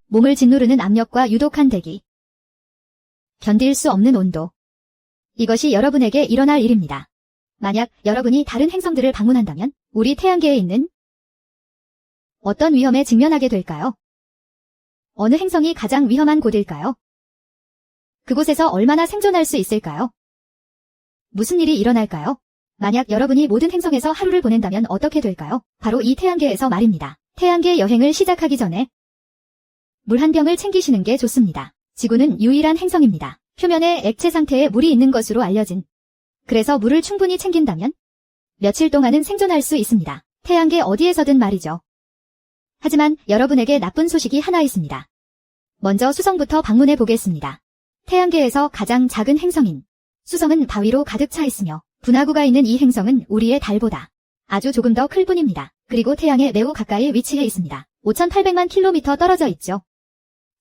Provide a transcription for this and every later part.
몸을 짓누르는 압력과 유독한 대기. 견딜 수 없는 온도. 이것이 여러분에게 일어날 일입니다. 만약 여러분이 다른 행성들을 방문한다면 우리 태양계에 있는 어떤 위험에 직면하게 될까요? 어느 행성이 가장 위험한 곳일까요? 그곳에서 얼마나 생존할 수 있을까요? 무슨 일이 일어날까요? 만약 여러분이 모든 행성에서 하루를 보낸다면 어떻게 될까요? 바로 이 태양계에서 말입니다. 태양계 여행을 시작하기 전에 물 한 병을 챙기시는 게 좋습니다. 지구는 유일한 행성입니다. 표면에 액체 상태의 물이 있는 것으로 알려진. 그래서 물을 충분히 챙긴다면 며칠 동안은 생존할 수 있습니다. 태양계 어디에서든 말이죠. 하지만 여러분에게 나쁜 소식이 하나 있습니다. 먼저 수성부터 방문해 보겠습니다. 태양계에서 가장 작은 행성인 수성은 바위로 가득 차 있으며 분화구가 있는 이 행성은 우리의 달보다 아주 조금 더 클 뿐입니다. 그리고 태양에 매우 가까이 위치해 있습니다. 5,800만 킬로미터 떨어져 있죠.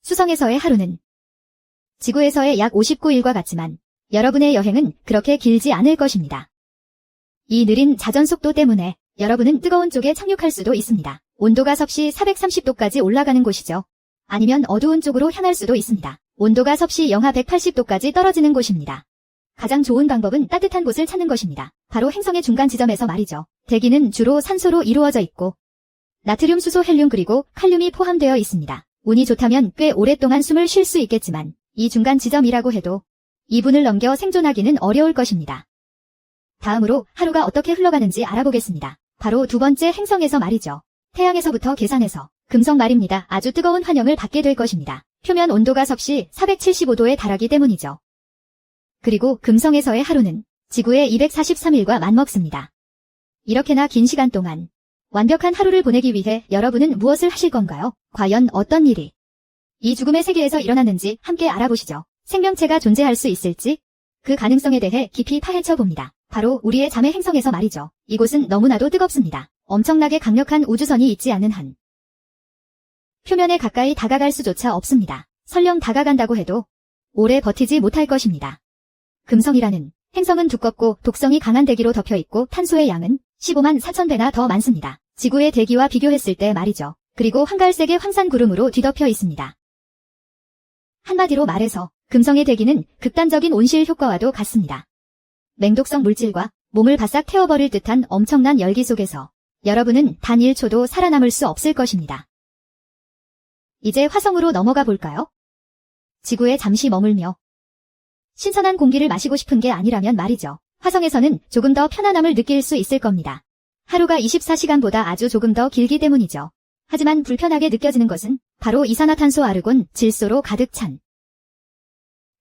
수성에서의 하루는 지구에서의 약 59일과 같지만 여러분의 여행은 그렇게 길지 않을 것입니다. 이 느린 자전 속도 때문에 여러분은 뜨거운 쪽에 착륙할 수도 있습니다. 온도가 섭씨 430도까지 올라가는 곳이죠. 아니면 어두운 쪽으로 향할 수도 있습니다. 온도가 섭씨 영하 180도까지 떨어지는 곳입니다. 가장 좋은 방법은 따뜻한 곳을 찾는 것입니다. 바로 행성의 중간 지점에서 말이죠. 대기는 주로 산소로 이루어져 있고 나트륨, 수소, 헬륨 그리고 칼륨이 포함되어 있습니다. 운이 좋다면 꽤 오랫동안 숨을 쉴 수 있겠지만 이 중간 지점이라고 해도 2분을 넘겨 생존하기는 어려울 것입니다. 다음으로 하루가 어떻게 흘러가는지 알아보겠습니다. 바로 두 번째 행성에서 말이죠. 태양에서부터 계산해서 금성 말입니다. 아주 뜨거운 환영을 받게 될 것입니다. 표면 온도가 섭씨 475도에 달하기 때문이죠. 그리고 금성에서의 하루는 지구의 243일과 맞먹습니다. 이렇게나 긴 시간 동안 완벽한 하루를 보내기 위해 여러분은 무엇을 하실 건가요? 과연 어떤 일이 이 죽음의 세계에서 일어났는지 함께 알아보시죠. 생명체가 존재할 수 있을지 그 가능성에 대해 깊이 파헤쳐 봅니다. 바로 우리의 자매 행성에서 말이죠. 이곳은 너무나도 뜨겁습니다. 엄청나게 강력한 우주선이 있지 않은 한 표면에 가까이 다가갈 수조차 없습니다. 설령 다가간다고 해도 오래 버티지 못할 것입니다. 금성이라는 행성은 두껍고 독성이 강한 대기로 덮여있고 탄소의 양은 15만 4천 배나 더 많습니다. 지구의 대기와 비교했을 때 말이죠. 그리고 한갈색의 황산구름으로 뒤덮여 있습니다. 한마디로 말해서 금성의 대기는 극단적인 온실 효과와도 같습니다. 맹독성 물질과 몸을 바싹 태워버릴 듯한 엄청난 열기 속에서 여러분은 단 1초도 살아남을 수 없을 것입니다. 이제 화성으로 넘어가 볼까요? 지구에 잠시 머물며 신선한 공기를 마시고 싶은 게 아니라면 말이죠. 화성에서는 조금 더 편안함을 느낄 수 있을 겁니다. 하루가 24시간보다 아주 조금 더 길기 때문이죠. 하지만 불편하게 느껴지는 것은 바로 이산화탄소, 아르곤, 질소로 가득 찬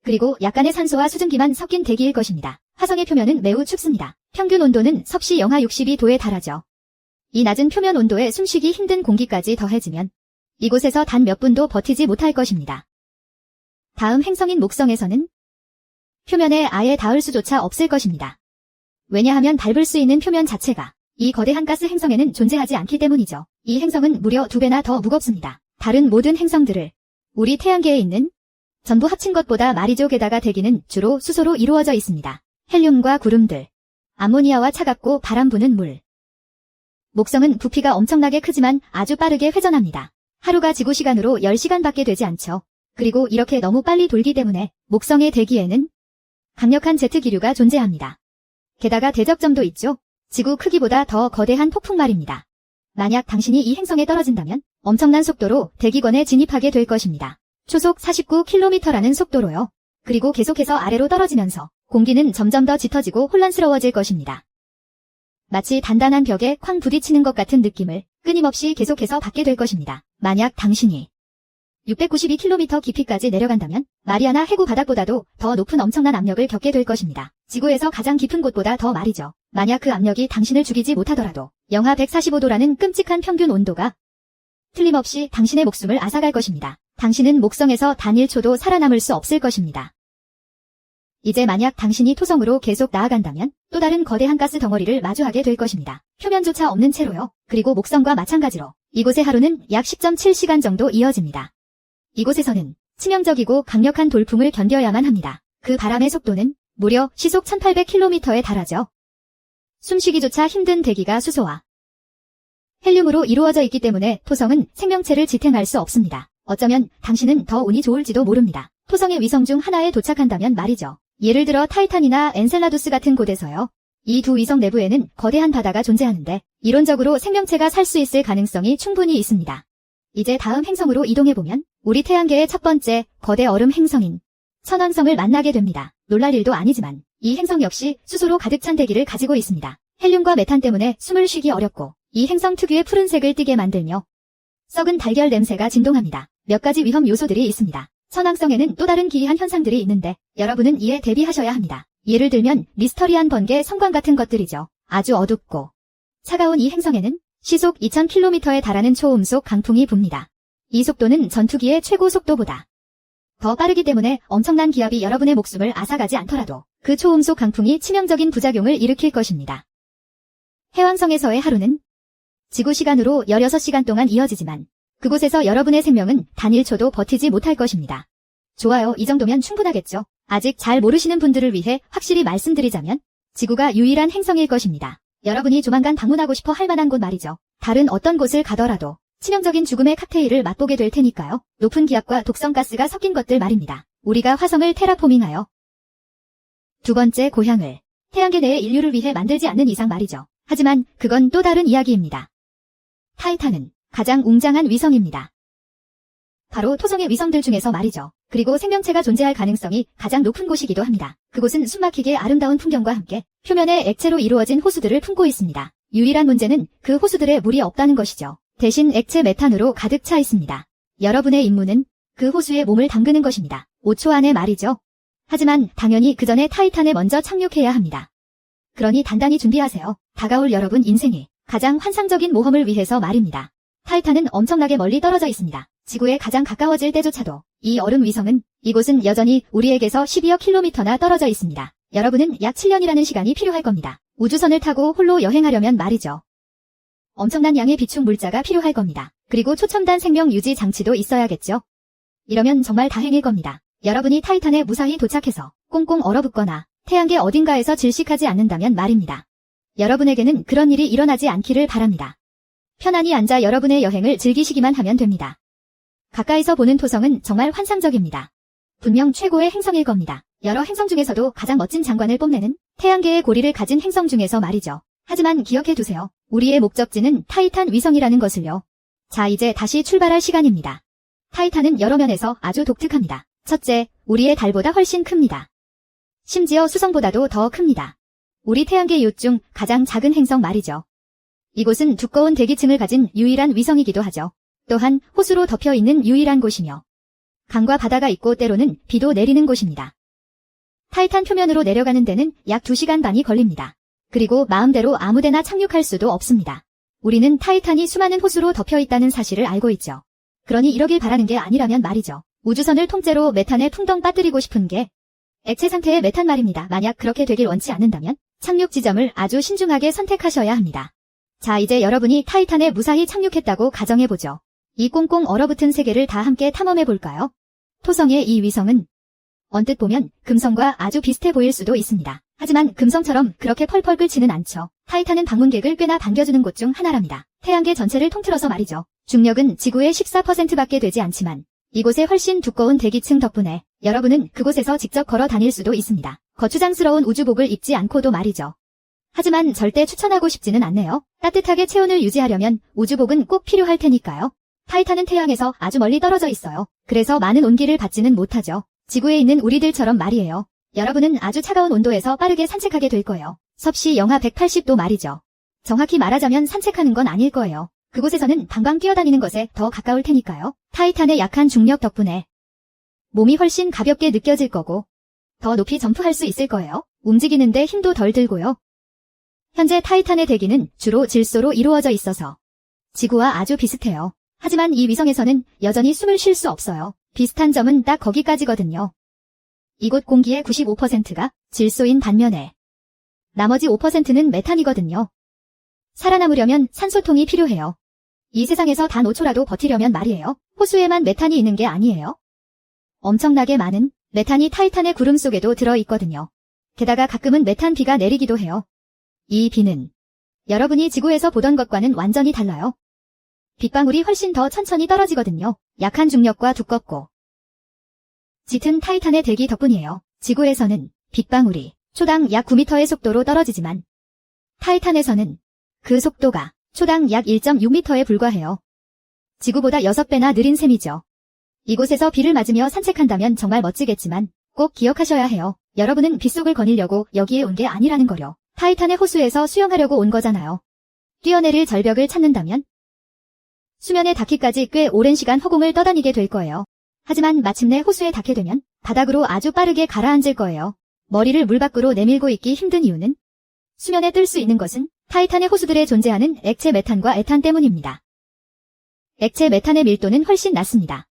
그리고 약간의 산소와 수증기만 섞인 대기일 것입니다. 화성의 표면은 매우 춥습니다. 평균 온도는 섭씨 영하 62도에 달하죠. 이 낮은 표면 온도에 숨쉬기 힘든 공기까지 더해지면 이곳에서 단 몇 분도 버티지 못할 것입니다. 다음 행성인 목성에서는 표면에 아예 닿을 수조차 없을 것입니다. 왜냐하면 밟을 수 있는 표면 자체가 이 거대한 가스 행성에는 존재하지 않기 때문이죠. 이 행성은 무려 2배나 더 무겁습니다. 다른 모든 행성들을 우리 태양계에 있는 전부 합친 것보다 말이죠. 게다가 대기는 주로 수소로 이루어져 있습니다. 헬륨과 구름들, 암모니아와 차갑고 바람 부는 물. 목성은 부피가 엄청나게 크지만 아주 빠르게 회전합니다. 하루가 지구 시간으로 10시간밖에 되지 않죠. 그리고 이렇게 너무 빨리 돌기 때문에 목성의 대기에는 강력한 제트 기류가 존재합니다. 게다가 대적점도 있죠. 지구 크기보다 더 거대한 폭풍 말입니다. 만약 당신이 이 행성에 떨어진다면 엄청난 속도로 대기권에 진입하게 될 것입니다. 초속 49km라는 속도로요. 그리고 계속해서 아래로 떨어지면서 공기는 점점 더 짙어지고 혼란스러워질 것입니다. 마치 단단한 벽에 쾅 부딪히는 것 같은 느낌을 끊임없이 계속해서 받게 될 것입니다. 만약 당신이 692km 깊이까지 내려간다면 마리아나 해구 바닥보다도 더 높은 엄청난 압력을 겪게 될 것입니다. 지구에서 가장 깊은 곳보다 더 말이죠. 만약 그 압력이 당신을 죽이지 못하더라도 영하 145도라는 끔찍한 평균 온도가 틀림없이 당신의 목숨을 앗아갈 것입니다. 당신은 목성에서 단 1초도 살아남을 수 없을 것입니다. 이제 만약 당신이 토성으로 계속 나아간다면 또 다른 거대한 가스 덩어리를 마주하게 될 것입니다. 표면조차 없는 채로요. 그리고 목성과 마찬가지로 이곳의 하루는 약 10.7시간 정도 이어집니다. 이곳에서는 치명적이고 강력한 돌풍을 견뎌야만 합니다. 그 바람의 속도는 무려 시속 1800km에 달하죠. 숨쉬기조차 힘든 대기가 수소와 헬륨으로 이루어져 있기 때문에 토성은 생명체를 지탱할 수 없습니다. 어쩌면 당신은 더 운이 좋을지도 모릅니다. 토성의 위성 중 하나에 도착한다면 말이죠. 예를 들어 타이탄이나 엔셀라두스 같은 곳에서요. 이 두 위성 내부에는 거대한 바다가 존재하는데 이론적으로 생명체가 살 수 있을 가능성이 충분히 있습니다. 이제 다음 행성으로 이동해보면 우리 태양계의 첫 번째 거대 얼음 행성인 천왕성을 만나게 됩니다. 놀랄 일도 아니지만 이 행성 역시 수소로 가득 찬 대기를 가지고 있습니다. 헬륨과 메탄 때문에 숨을 쉬기 어렵고 이 행성 특유의 푸른색을 띠게 만들며 썩은 달걀 냄새가 진동합니다. 몇 가지 위험 요소들이 있습니다. 천왕성에는 또 다른 기이한 현상들이 있는데 여러분은 이에 대비하셔야 합니다. 예를 들면 미스터리한 번개 성광 같은 것들이죠. 아주 어둡고 차가운 이 행성에는 시속 2000km에 달하는 초음속 강풍이 붑니다. 이 속도는 전투기의 최고 속도보다 더 빠르기 때문에 엄청난 기압이 여러분의 목숨을 앗아가지 않더라도 그 초음속 강풍이 치명적인 부작용을 일으킬 것입니다. 해왕성에서의 하루는 지구 시간으로 16시간 동안 이어지지만 그곳에서 여러분의 생명은 단 1초도 버티지 못할 것입니다. 좋아요, 이 정도면 충분하겠죠? 아직 잘 모르시는 분들을 위해 확실히 말씀드리자면 지구가 유일한 행성일 것입니다. 여러분이 조만간 방문하고 싶어 할 만한 곳 말이죠. 다른 어떤 곳을 가더라도 치명적인 죽음의 칵테일을 맛보게 될 테니까요. 높은 기압과 독성가스가 섞인 것들 말입니다. 우리가 화성을 테라포밍하여 두 번째 고향을 태양계 내의 인류를 위해 만들지 않는 이상 말이죠. 하지만 그건 또 다른 이야기입니다. 타이탄은 가장 웅장한 위성입니다. 바로 토성의 위성들 중에서 말이죠. 그리고 생명체가 존재할 가능성이 가장 높은 곳이기도 합니다. 그곳은 숨막히게 아름다운 풍경과 함께 표면에 액체로 이루어진 호수들을 품고 있습니다. 유일한 문제는 그 호수들에 물이 없다는 것이죠. 대신 액체 메탄으로 가득 차 있습니다. 여러분의 임무는 그 호수에 몸을 담그는 것입니다. 5초 안에 말이죠. 하지만 당연히 그 전에 타이탄에 먼저 착륙해야 합니다. 그러니 단단히 준비하세요. 다가올 여러분 인생의 가장 환상적인 모험을 위해서 말입니다. 타이탄은 엄청나게 멀리 떨어져 있습니다. 지구에 가장 가까워질 때조차도 이 얼음 위성은 이곳은 여전히 우리에게서 12억 킬로미터나 떨어져 있습니다. 여러분은 약 7년이라는 시간이 필요할 겁니다. 우주선을 타고 홀로 여행하려면 말이죠. 엄청난 양의 비축 물자가 필요할 겁니다. 그리고 초첨단 생명 유지 장치도 있어야겠죠. 이러면 정말 다행일 겁니다. 여러분이 타이탄에 무사히 도착해서 꽁꽁 얼어붙거나 태양계 어딘가에서 질식하지 않는다면 말입니다. 여러분에게는 그런 일이 일어나지 않기를 바랍니다. 편안히 앉아 여러분의 여행을 즐기시기만 하면 됩니다. 가까이서 보는 토성은 정말 환상적입니다. 분명 최고의 행성일 겁니다. 여러 행성 중에서도 가장 멋진 장관을 뽐내는 태양계의 고리를 가진 행성 중에서 말이죠. 하지만 기억해두세요. 우리의 목적지는 타이탄 위성이라는 것을요. 자, 이제 다시 출발할 시간입니다. 타이탄은 여러 면에서 아주 독특합니다. 첫째, 우리의 달보다 훨씬 큽니다. 심지어 수성보다도 더 큽니다. 우리 태양계 이웃 중 가장 작은 행성 말이죠. 이곳은 두꺼운 대기층을 가진 유일한 위성이기도 하죠. 또한 호수로 덮여 있는 유일한 곳이며 강과 바다가 있고 때로는 비도 내리는 곳입니다. 타이탄 표면으로 내려가는 데는 약 2시간 반이 걸립니다. 그리고 마음대로 아무데나 착륙할 수도 없습니다. 우리는 타이탄이 수많은 호수로 덮여 있다는 사실을 알고 있죠. 그러니 이러길 바라는 게 아니라면 말이죠. 우주선을 통째로 메탄에 퉁덩 빠뜨리고 싶은 게 액체 상태의 메탄 말입니다. 만약 그렇게 되길 원치 않는다면 착륙 지점을 아주 신중하게 선택하셔야 합니다. 자, 이제 여러분이 타이탄에 무사히 착륙했다고 가정해보죠. 이 꽁꽁 얼어붙은 세계를 다 함께 탐험해볼까요? 토성의 이 위성은 언뜻 보면 금성과 아주 비슷해 보일 수도 있습니다. 하지만 금성처럼 그렇게 펄펄 끓지는 않죠. 타이탄은 방문객을 꽤나 반겨주는 곳 중 하나랍니다. 태양계 전체를 통틀어서 말이죠. 중력은 지구의 14%밖에 되지 않지만 이곳에 훨씬 두꺼운 대기층 덕분에 여러분은 그곳에서 직접 걸어 다닐 수도 있습니다. 거추장스러운 우주복을 입지 않고도 말이죠. 하지만 절대 추천하고 싶지는 않네요. 따뜻하게 체온을 유지하려면 우주복은 꼭 필요할 테니까요. 타이탄은 태양에서 아주 멀리 떨어져 있어요. 그래서 많은 온기를 받지는 못하죠. 지구에 있는 우리들처럼 말이에요. 여러분은 아주 차가운 온도에서 빠르게 산책하게 될 거예요. 섭씨 영하 180도 말이죠. 정확히 말하자면 산책하는 건 아닐 거예요. 그곳에서는 방방 뛰어다니는 것에 더 가까울 테니까요. 타이탄의 약한 중력 덕분에 몸이 훨씬 가볍게 느껴질 거고 더 높이 점프할 수 있을 거예요. 움직이는데 힘도 덜 들고요. 현재 타이탄의 대기는 주로 질소로 이루어져 있어서 지구와 아주 비슷해요. 하지만 이 위성에서는 여전히 숨을 쉴 수 없어요. 비슷한 점은 딱 거기까지거든요. 이곳 공기의 95%가 질소인 반면에 나머지 5%는 메탄이거든요. 살아남으려면 산소통이 필요해요. 이 세상에서 단 5초라도 버티려면 말이에요. 호수에만 메탄이 있는 게 아니에요. 엄청나게 많은 메탄이 타이탄의 구름 속에도 들어있거든요. 게다가 가끔은 메탄 비가 내리기도 해요. 이 비는 여러분이 지구에서 보던 것과는 완전히 달라요. 빗방울이 훨씬 더 천천히 떨어지거든요. 약한 중력과 두껍고 짙은 타이탄의 대기 덕분이에요. 지구에서는 빗방울이 초당 약 9m의 속도로 떨어지지만 타이탄에서는 그 속도가 초당 약 1.6m에 불과해요. 지구보다 6배나 느린 셈이죠. 이곳에서 비를 맞으며 산책한다면 정말 멋지겠지만 꼭 기억하셔야 해요. 여러분은 빗속을 거닐려고 여기에 온 게 아니라는 거요. 타이탄의 호수에서 수영하려고 온 거잖아요. 뛰어내릴 절벽을 찾는다면 수면에 닿기까지 꽤 오랜 시간 허공을 떠다니게 될 거예요. 하지만 마침내 호수에 닿게 되면 바닥으로 아주 빠르게 가라앉을 거예요. 머리를 물 밖으로 내밀고 있기 힘든 이유는 수면에 뜰 수 있는 것은 타이탄의 호수들에 존재하는 액체 메탄과 에탄 때문입니다. 액체 메탄의 밀도는 훨씬 낮습니다.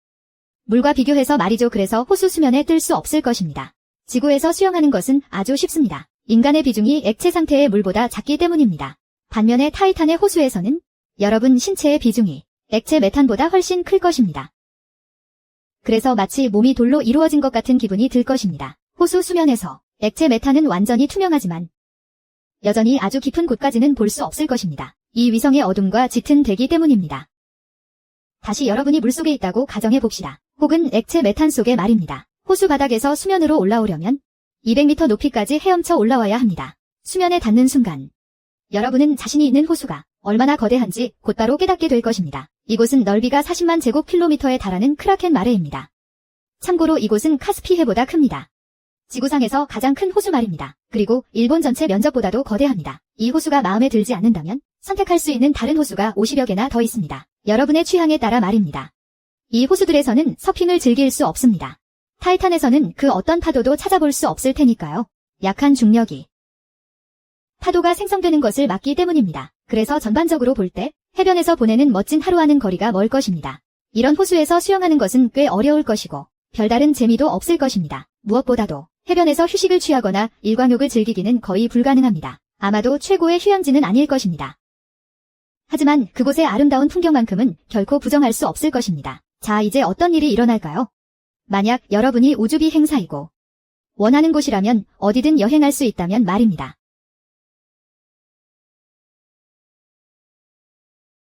물과 비교해서 말이죠. 그래서 호수 수면에 뜰 수 없을 것입니다. 지구에서 수영하는 것은 아주 쉽습니다. 인간의 비중이 액체 상태의 물보다 작기 때문입니다. 반면에 타이탄의 호수에서는 여러분 신체의 비중이 액체 메탄보다 훨씬 클 것입니다. 그래서 마치 몸이 돌로 이루어진 것 같은 기분이 들 것입니다. 호수 수면에서 액체 메탄은 완전히 투명하지만 여전히 아주 깊은 곳까지는 볼 수 없을 것입니다. 이 위성의 어둠과 짙은 대기 때문입니다. 다시 여러분이 물속에 있다고 가정해 봅시다. 혹은 액체 메탄 속에 말입니다. 호수 바닥에서 수면으로 올라오려면 200m 높이까지 헤엄쳐 올라와야 합니다. 수면에 닿는 순간 여러분은 자신이 있는 호수가 얼마나 거대한지 곧바로 깨닫게 될 것입니다. 이곳은 넓이가 40만 제곱킬로미터에 달하는 크라켄 마레입니다. 참고로 이곳은 카스피해보다 큽니다. 지구상에서 가장 큰 호수 말입니다. 그리고 일본 전체 면적보다도 거대합니다. 이 호수가 마음에 들지 않는다면 선택할 수 있는 다른 호수가 50여 개나 더 있습니다. 여러분의 취향에 따라 말입니다. 이 호수들에서는 서핑을 즐길 수 없습니다. 타이탄에서는 그 어떤 파도도 찾아볼 수 없을 테니까요. 약한 중력이 파도가 생성되는 것을 막기 때문입니다. 그래서 전반적으로 볼 때 해변에서 보내는 멋진 하루와는 거리가 멀 것입니다. 이런 호수에서 수영하는 것은 꽤 어려울 것이고 별다른 재미도 없을 것입니다. 무엇보다도 해변에서 휴식을 취하거나 일광욕을 즐기기는 거의 불가능합니다. 아마도 최고의 휴양지는 아닐 것입니다. 하지만 그곳의 아름다운 풍경만큼은 결코 부정할 수 없을 것입니다. 자, 이제 어떤 일이 일어날까요? 만약 여러분이 우주비 행사이고 원하는 곳이라면 어디든 여행할 수 있다면 말입니다.